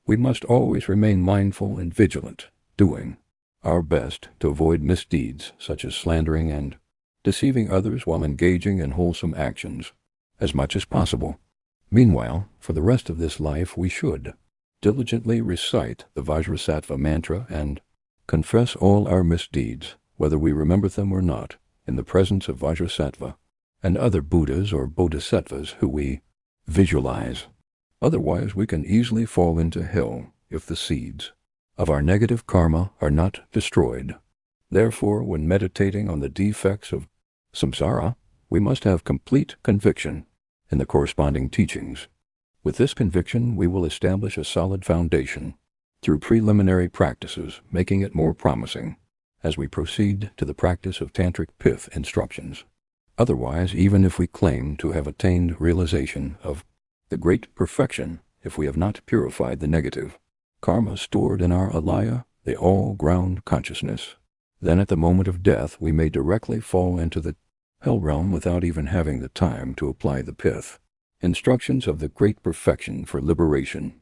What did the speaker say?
We must always remain mindful and vigilant, doing our best to avoid misdeeds such as slandering and deceiving others while engaging in wholesome actions as much as possible. Meanwhile, for the rest of this life we should diligently recite the Vajrasattva mantra and confess all our misdeeds, whether we remember them or not, in the presence of Vajrasattva and other Buddhas or Bodhisattvas who we visualize. Otherwise we can easily fall into hell if the seeds of our negative karma are not destroyed. Therefore, when meditating on the defects of samsara, we must have complete conviction in the corresponding teachings. With this conviction, we will establish a solid foundation through preliminary practices, making it more promising as we proceed to the practice of Tantric pith instructions. Otherwise, even if we claim to have attained realization of the great perfection, if we have not purified the negative karma stored in our Alaya, the all-ground consciousness, then at the moment of death we may directly fall into the hell realm without even having the time to apply the pith instructions of the great perfection for liberation.